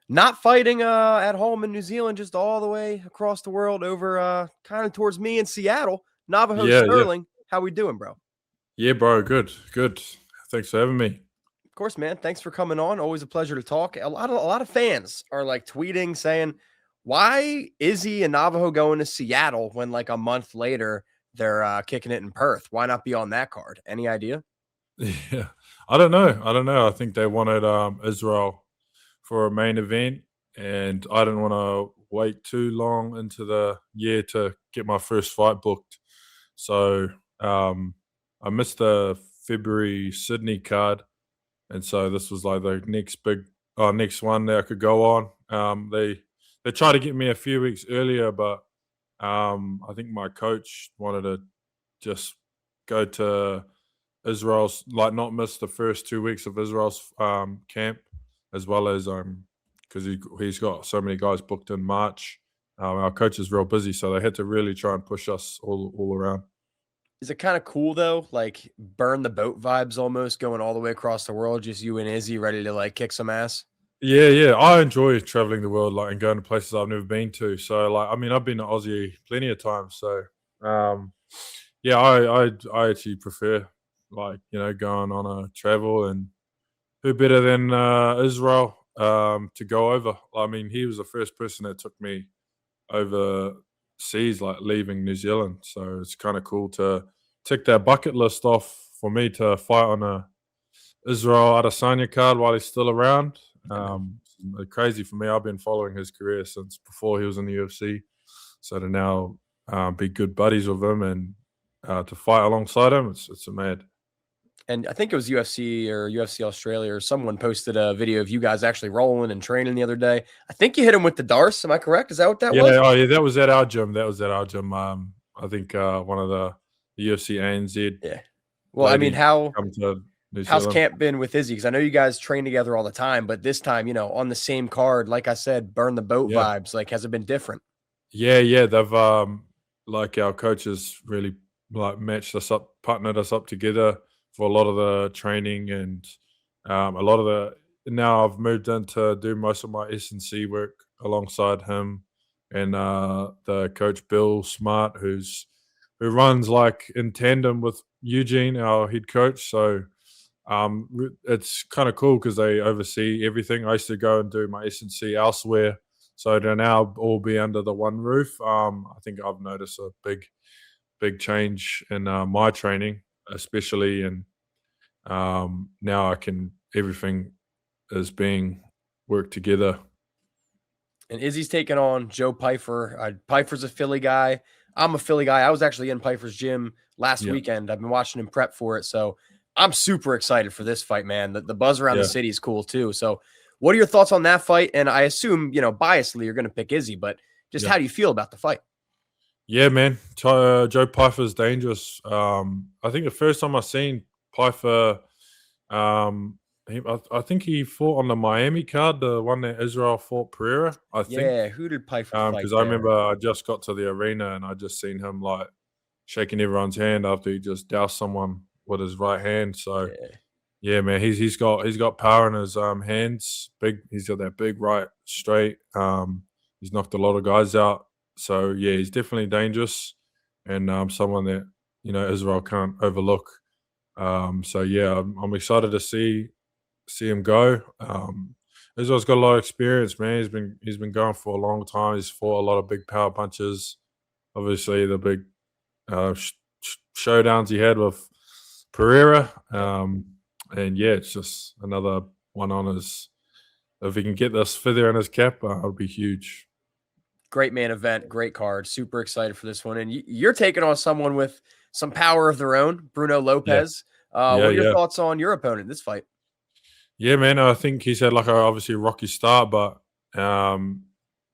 Not fighting at home in New Zealand, just all the way across the world over kind of towards me in Seattle. Navajo Yeah, yeah. Sterling, how we doing, bro? Yeah, bro. Good, good. Thanks for having me. Of course, man. Thanks for coming on. Always a pleasure to talk. A lot of fans are like tweeting saying, "Why Izzy and Navajo going to Seattle when like a month later they're kicking it in Perth? Why not be on that card? Any idea?" Yeah. I don't know. I don't know. I think they wanted Israel for a main event, and I didn't want to wait too long into the year to get my first fight booked. So um, I missed the February Sydney card, and so this was like the next one that I could go on. They tried to get me a few weeks earlier, but I think my coach wanted to just go to Israel's, like, not miss the first 2 weeks of Israel's camp, as well as because he's got so many guys booked in March. Our coach is real busy, so they had to really try and push us all around. Is it kind of cool though? Like burn the boat vibes almost going all the way across the world, just you and Izzy ready to like kick some ass? Yeah, yeah. I enjoy traveling the world, like, and going to places I've never been to. So, like, I mean, I've been to Aussie plenty of times. So, um, yeah, I actually prefer, like, going on a travel, and who better than Israel to go over? I mean, he was the first person that took me overseas, like leaving New Zealand. So it's kind of cool to tick that bucket list off for me to fight on a Israel Adesanya card while he's still around. Yeah, man. Crazy for me. I've been following his career since before he was in the UFC. So to now be good buddies with him and to fight alongside him, it's a mad. And I think it was UFC or UFC Australia or someone posted a video of you guys actually rolling and training the other day. I think you hit him with the Darce. Am I correct? Is that what that Yeah, was? oh yeah, that was at our gym. That was at our gym. I think one of the UFC ANZ Yeah. Well, I mean, ladies how come to New how's Zealand. camp been with Izzy? Because I know you guys train together all the time, but this time, on the same card, like I said, burn the boat Yeah. vibes. Like, has it been different? Yeah, yeah, they've like, our coaches really, like, matched us up, partnered us up together for a lot of the training, and a lot of the now I've moved in to do most of my S&C work alongside him and the coach Bill Smart, who runs, like, in tandem with Eugene, our head coach. So it's kind of cool because they oversee everything. I used to go and do my S&C elsewhere, so to now all be under the one roof. I think I've noticed a big change in my training, especially, and now I can everything is being worked together. And Izzy's taking on Joe Pyfer. Pyfer's a Philly guy. I'm a Philly guy. I was actually in Pyfer's gym last Yeah, weekend. I've been watching him prep for it. So I'm super excited for this fight, man. The buzz around the yeah, city is cool too. So, what are your thoughts on that fight? And I assume, biasly, you're going to pick Izzy, but just yeah, how do you feel about the fight? yeah, man. Joe Pyfer's dangerous. I think the first time I seen Pyfer, Um, I think he fought on the Miami card, the one that Israel fought Pereira, I think. Yeah. Who did Pyfer fight Because I remember there? I just got to the arena and I just seen him, like, shaking everyone's hand after he just doused someone with his right hand. So Yeah. yeah, man, he's got power in his hands. He's got that big right straight. He's knocked a lot of guys out. So yeah, he's definitely dangerous, and someone that Israel can't overlook. So yeah, I'm excited to see him go. Israel's got a lot of experience, man. He's been going for a long time. He's fought a lot of big power punches. Obviously, the big showdowns he had with Pereira, and yeah, it's just another one on his. If he can get this feather in his cap, it'll be huge. Great main event, great card. Super excited for this one. And you're taking on someone with some power of their own, Bruno Yeah, Lopes. yeah, What are your yeah. thoughts on your opponent in this fight? Yeah, man. I think he's had, like, a obviously rocky start, but um,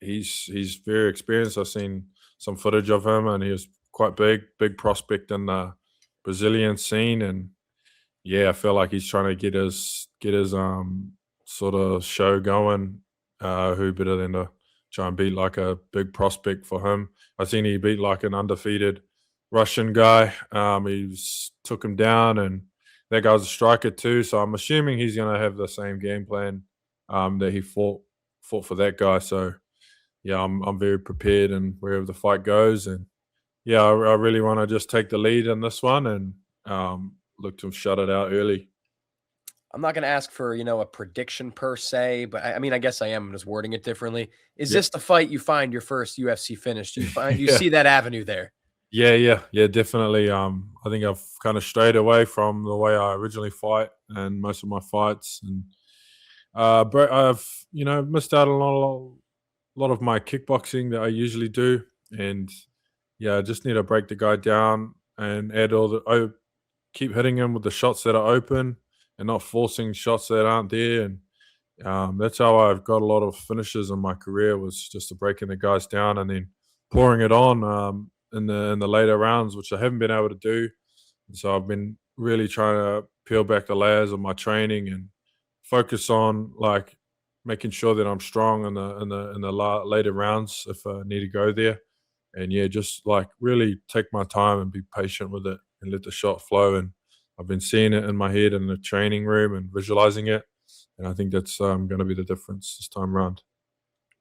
he's very experienced. I've seen some footage of him, and he was quite big prospect in the Brazilian scene. And yeah, I feel like he's trying to get his sort of show going. Who better than to try and beat, like, a big prospect for him? I seen he beat, like, an undefeated Russian guy. Took him down, and that guy's a striker too. So I'm assuming he's going to have the same game plan that he fought fought for that guy. So yeah, I'm very prepared and wherever the fight goes. And yeah, I really want to just take the lead in this one and look to shut it out early. I'm not going to ask for, a prediction per se, but I mean, I guess I am. I'm just wording it differently. Is Yeah. this the fight you find your first UFC finish? You Yeah. see that avenue there? Yeah, definitely. I think I've kind of strayed away from the way I originally fight and most of my fights, and but I've missed out on a lot of my kickboxing that I usually do, and yeah, I just need to break the guy down and add keep hitting him with the shots that are open and not forcing shots that aren't there, and that's how I've got a lot of finishes in my career, was just to breaking the guys down and then pouring it on in the later rounds, which I haven't been able to do. And so I've been really trying to peel back the layers of my training and focus on like making sure that I'm strong in the later rounds if I need to go there. And yeah, just like really take my time and be patient with it and let the shot flow. And I've been seeing it in my head in the training room and visualizing it. And I think that's going to be the difference this time around.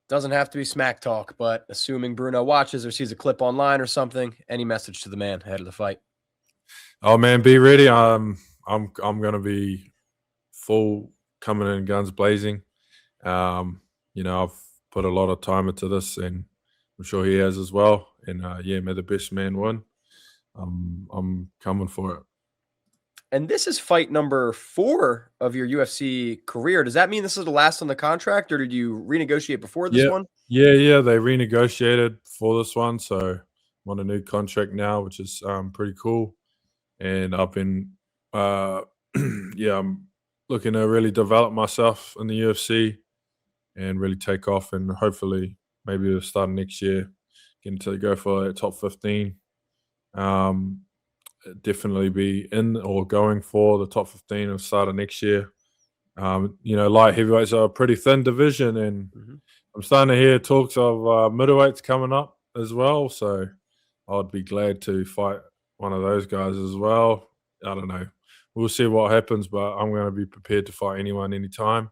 Doesn't have to be smack talk, but assuming Bruno watches or sees a clip online or something, any message to the man ahead of the fight? Oh man, be ready. I'm going to be full coming in guns blazing. I've put a lot of time into this, and I'm sure he has as well. And yeah, may the best man win. I'm coming for it. And this is fight number 4 of your UFC career. Does that mean this is the last on the contract, or did you renegotiate before this one? Yeah. They renegotiated for this one, so I'm on a new contract now, which is pretty cool. And I've been, I'm looking to really develop myself in the UFC and really take off, and hopefully maybe the start of next year, getting to go for a top 15. Definitely be in or going for the top 15 of start of next year. Light heavyweights are a pretty thin division, and I'm starting to hear talks of middleweights coming up as well. So I'd be glad to fight one of those guys as well. I don't know. We'll see what happens, but I'm going to be prepared to fight anyone, anytime.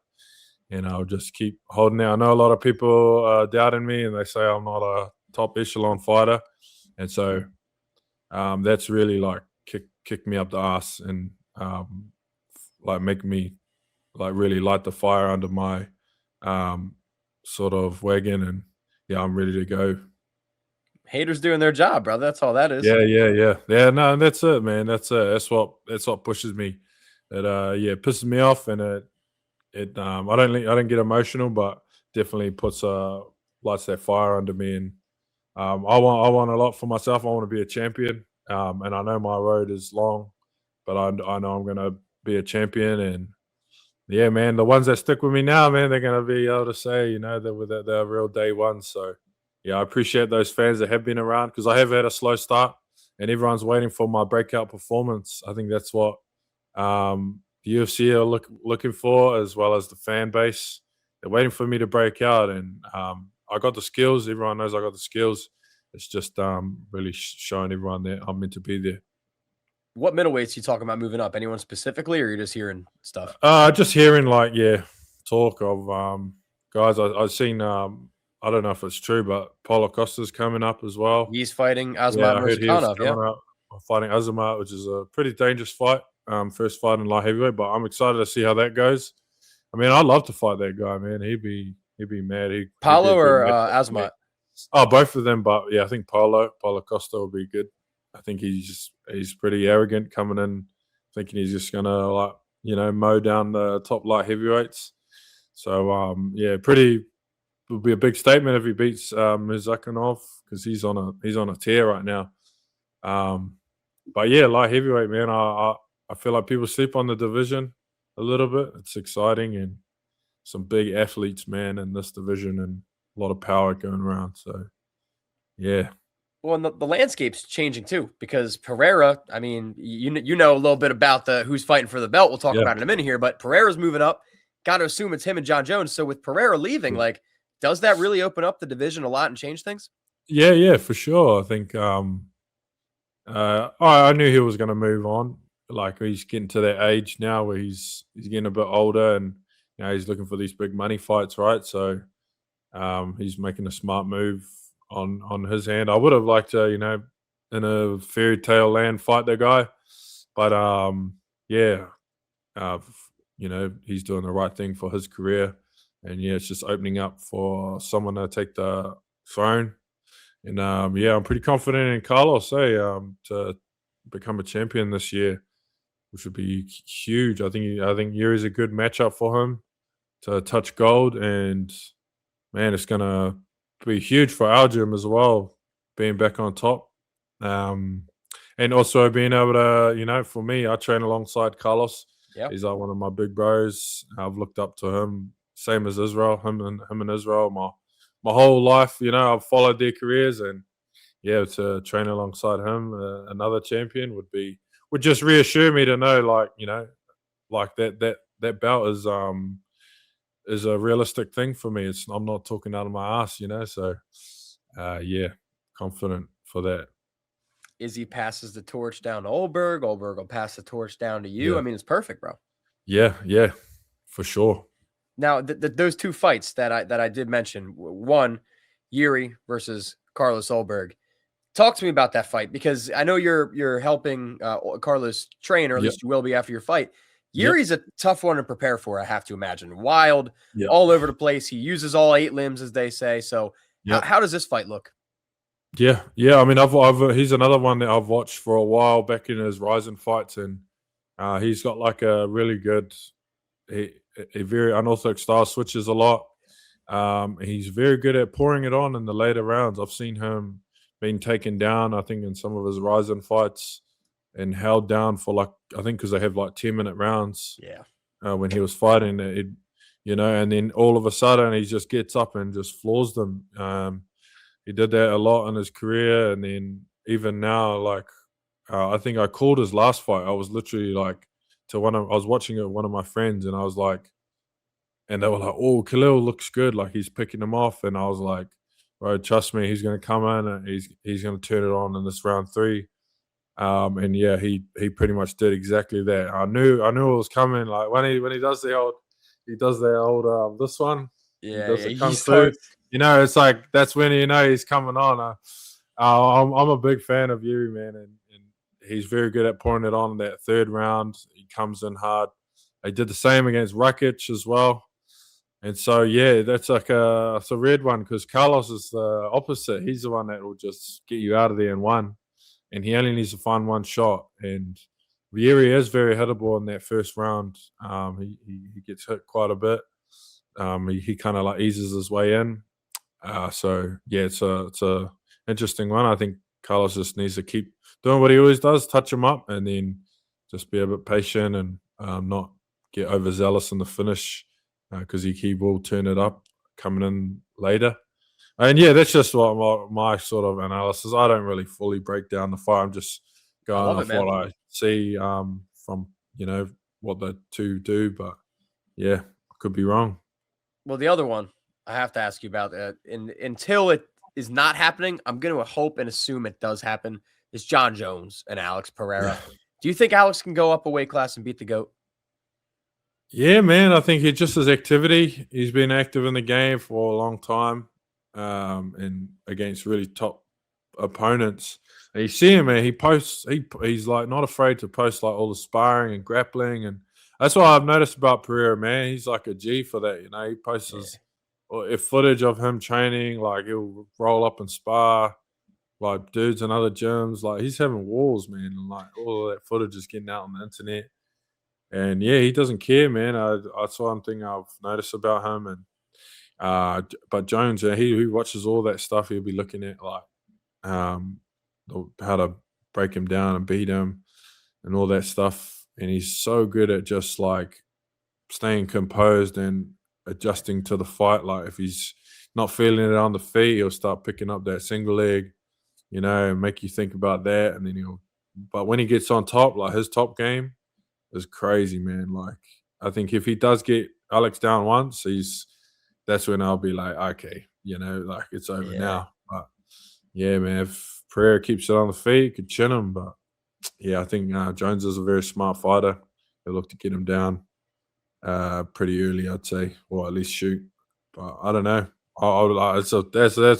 And I'll just keep holding out. I know a lot of people are doubting me, and they say I'm not a top echelon fighter. And so that's really like kick me up the ass and like make me like really light the fire under my sort of wagon. And yeah, I'm ready to go. Haters doing their job, brother. That's all that is. Yeah. No, that's it, man. That's it. That's what pushes me. It pisses me off, and I don't get emotional, but definitely lights that fire under me. And I want a lot for myself. I want to be a champion, and I know my road is long, but I know I'm going to be a champion. And yeah, man, the ones that stick with me now, man, they're going to be able to say, they're real day ones. So yeah, I appreciate those fans that have been around, because I have had a slow start, and everyone's waiting for my breakout performance. I think that's what the UFC are looking for, as well as the fan base. They're waiting for me to break out, and I got the skills. Everyone knows I got the skills. It's just really showing everyone that I'm meant to be there. What middleweights you talking about moving up? Anyone specifically, or you're just hearing stuff? Just hearing talk of guys. I've seen. I don't know if it's true, but Paulo Costa's coming up as well. He's fighting Azamat Murzakanov. Yeah, fighting Azamat, which is a pretty dangerous fight. First fight in light heavyweight, but I'm excited to see how that goes. I mean, I'd love to fight that guy, man. He'd be mad. Paulo or Azamat? Oh, both of them, but yeah, I think Paulo Costa will be good. I think he's pretty arrogant coming in, thinking he's just gonna mow down the top light heavyweights. So will be a big statement if he beats Murzakanov, because he's on a tear right now. But yeah, light heavyweight, man. I feel like people sleep on the division a little bit. It's exciting, and some big athletes, man, in this division, and a lot of power going around. So yeah. Well, and the landscape's changing too, because Pereira, I mean, you know a little bit about who's fighting for the belt. We'll talk about it in a minute here, but Pereira's moving up. Got to assume it's him and John Jones. So with Pereira leaving, does that really open up the division a lot and change things? Yeah, for sure. I think I knew he was going to move on. Like, he's getting to that age now where he's getting a bit older, and he's looking for these big money fights, right? So He's making a smart move on his hand. I would have liked to, in a fairy tale land, fight the guy, but yeah, he's doing the right thing for his career, and yeah, it's just opening up for someone to take the throne. And yeah, I'm pretty confident in Carlos, to become a champion this year, which would be huge. I think Yuri's a good matchup for him to touch gold, and man, it's gonna be huge for our gym as well, being back on top. And also being able to, for me, I train alongside Carlos. Yep. He's like one of my big bros. I've looked up to him, same as Israel, him and Israel, my whole life. I've followed their careers, and yeah, to train alongside him, another champion would just reassure me to know, like that belt is a realistic thing for me. I'm not talking out of my ass, So, yeah, confident for that. Izzy passes the torch down to Ulberg. Ulberg will pass the torch down to you. Yeah. I mean, it's perfect, bro. Yeah, for sure. Now, those two fights that I did mention, one, Yuri versus Carlos Ulberg. Talk to me about that fight, because I know you're helping Carlos train, or at least you will be after your fight. Yuri's a tough one to prepare for, I have to imagine. Wild, all over the place. He uses all 8 limbs, as they say. So how does this fight look? Yeah. I mean, he's another one that I've watched for a while back in his Rising fights, and he's got like a really good, a very unorthodox style, switches a lot. He's very good at pouring it on in the later rounds. I've seen him being taken down, I think, in some of his Rising fights, and held down for I think because they have 10-minute rounds. Yeah. When he was fighting, and then all of a sudden he just gets up and just floors them. He did that a lot in his career, and then even now, I think I called his last fight. I was literally I was watching it with one of my friends, and I was like, and they were like, "Oh, Khalil looks good, like he's picking him off," and I was like, "Bro, trust me, he's going to come in and he's going to turn it on in this round 3." And yeah, he pretty much did exactly that. I knew it was coming. Like when he does the old this one. Yeah, he kung fu. It's like that's when he's coming on. I'm a big fan of Yuri, man, and he's very good at pouring it on in that 3rd round. He comes in hard. They did the same against Rakic as well. And so, yeah, that's it's a red one, because Carlos is the opposite. He's the one that will just get you out of there in one, and he only needs to find one shot. And Yuri is very hittable in that 1st round. He gets hit quite a bit. He kind of eases his way in. So yeah, it's a interesting one. I think Carlos just needs to keep doing what he always does, touch him up, and then just be a bit patient and not get overzealous in the finish, because he will turn it up coming in later. And yeah, that's just what my sort of analysis. I don't really fully break down the fight. I'm just going off what I see from what the two do. But yeah, I could be wrong. Well, the other one I have to ask you about, until it is not happening, I'm going to hope and assume it does happen, is John Jones and Alex Pereira. Do you think Alex can go up a weight class and beat the GOAT? Yeah, man. I think it's just his activity. He's been active in the game for a long time, and against really top opponents. And you see him, man. He posts. He's not afraid to post all the sparring and grappling, and that's what I've noticed about Pereira, man. He's like a G for that. He posts if footage of him training. He'll roll up and spar dudes in other gyms. He's having wars, man, and all of that footage is getting out on the internet. And yeah, he doesn't care, man. That's one thing I've noticed about him. And but Jones, he watches all that stuff. He'll be looking at how to break him down and beat him and all that stuff. And he's so good at just staying composed and adjusting to the fight. If he's not feeling it on the feet, he'll start picking up that single leg, and make you think about that. And then but when he gets on top, his top game is crazy, man. I think if he does get Alex down once, that's when I'll be like, okay, it's over now. But yeah, man, if Pereira keeps it on the feet, he could chin him. But yeah, I think Jones is a very smart fighter. He'll look to get him down pretty early, I'd say, or at least shoot. But I don't know. That's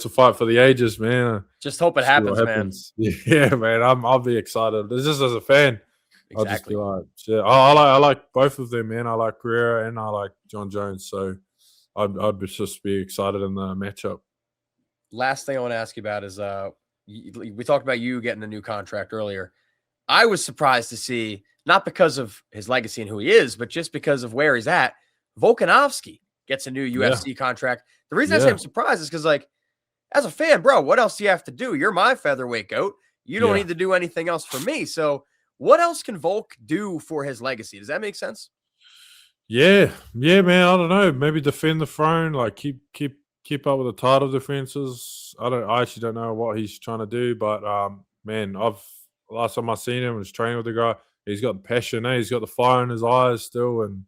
a fight for the ages, man. Just hope it See what happens, man. happens. Yeah, man. I'll be excited. Just as a fan, I'll just be Exactly. like, shit. I like both of them, man. I like Pereira and I like John Jones. So just be excited in the matchup. Last thing I want to ask you about is we talked about you getting a new contract earlier. I was surprised to see, not because of his legacy and who he is, but just because of where he's at, Volkanovski gets a new UFC contract. The reason I say I'm surprised is because, like, as a fan, bro, what else do you have to do? You're my featherweight goat. You don't need to do anything else for me. So what else can Volk do for his legacy? Does that make sense? Yeah, man. I don't know. Maybe defend the throne, like keep up with the title defenses. I actually don't know what he's trying to do, but man, last time I seen him was training with the guy. He's got the passion, he's got the fire in his eyes still, and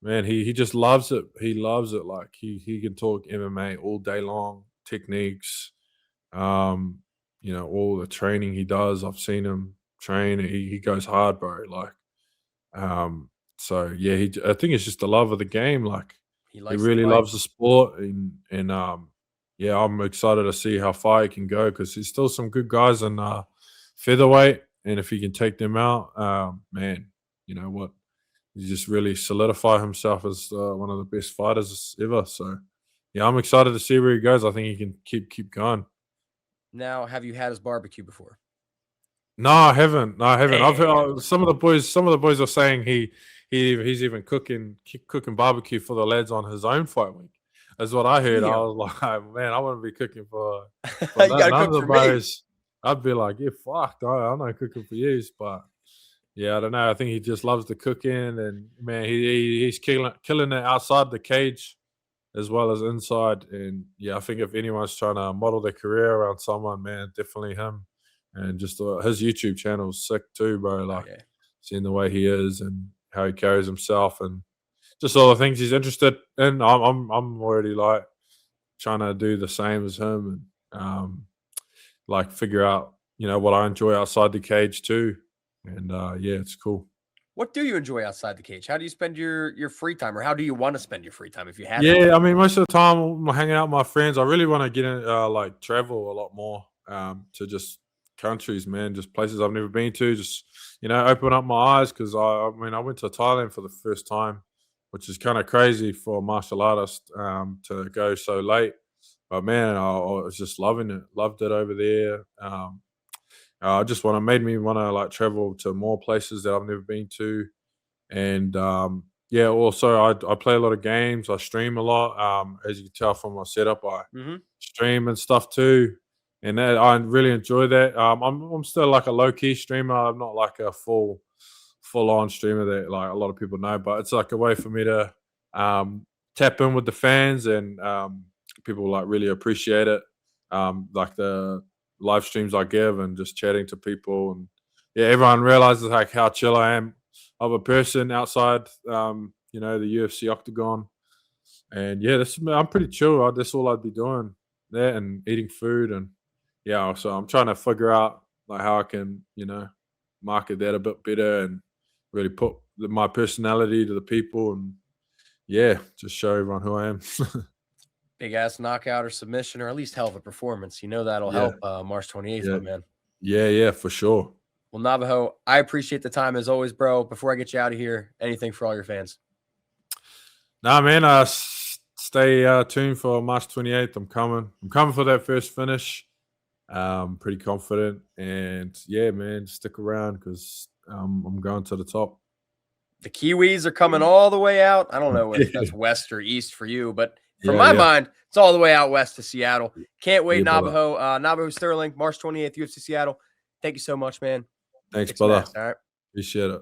man, he just loves it. He loves it. Like he can talk MMA all day long, techniques, all the training he does. I've seen him train. He goes hard, bro. Like, so yeah, I think it's just the love of the game. Like he really loves the sport, and yeah, I'm excited to see how far he can go because there's still some good guys in featherweight, and if he can take them out, man, you know what? He just really solidify himself as one of the best fighters ever. So, yeah, I'm excited to see where he goes. I think he can keep going. Now, have you had his barbecue before? No, I haven't. I've heard some of the boys are saying he's even cooking barbecue for the lads on his own fight week. That's what I heard. I was like, man, I wouldn't be cooking for you gotta none of cook the for me. boys. I'd be like, yeah, fuck, I'm not cooking for you, but. Yeah, I don't know. I think he just loves the cooking, and man, he's killing it outside the cage as well as inside. And yeah, I think if anyone's trying to model their career around someone, man, definitely him. And just his YouTube channel is sick too, bro. Like seeing the way he is and how he carries himself, and just all the things he's interested in. I'm already like trying to do the same as him, and like figure out what I enjoy outside the cage too. And yeah, it's cool. What do you enjoy outside the cage? How do you spend your free time, or how do you want to spend your free time if you have it? Yeah, I mean, most of the time I'm hanging out with my friends. I really want to get in, like travel a lot more to just countries, man, just places I've never been to. Just open up my eyes because I went to Thailand for the first time, which is kind of crazy for a martial artist to go so late. But man, I was just loving it. Loved it over there. Just made me want to like travel to more places that I've never been to, and yeah. Also, I play a lot of games. I stream a lot. As you can tell from my setup, I stream and stuff too, and I really enjoy that. I'm still like a low key streamer. I'm not like a full on streamer that like a lot of people know, but it's like a way for me to tap in with the fans, and people like really appreciate it. Like the live streams I give and just chatting to people, and yeah, everyone realizes like how chill I am of a person outside the UFC Octagon. And yeah, I'm pretty chill. That's all I'd be doing there and eating food, and yeah, so I'm trying to figure out like how I can market that a bit better and really put my personality to the people, and yeah, just show everyone who I am. Big ass knockout or submission, or at least hell of a performance. That'll help March 28th, my man. Yeah, for sure. Well, Navajo, I appreciate the time as always, bro. Before I get you out of here, anything for all your fans? Nah, man, stay tuned for March 28th. I'm coming for that first finish. Pretty confident, and yeah, man, stick around because I'm going to the top. The Kiwis are coming all the way out. I don't know if that's west or east for you, but from my mind, it's all the way out west to Seattle. Can't wait, Navajo. Navajo Stirling, March 28th, UFC Seattle. Thank you so much, man. Thanks, brother. All right. Appreciate it.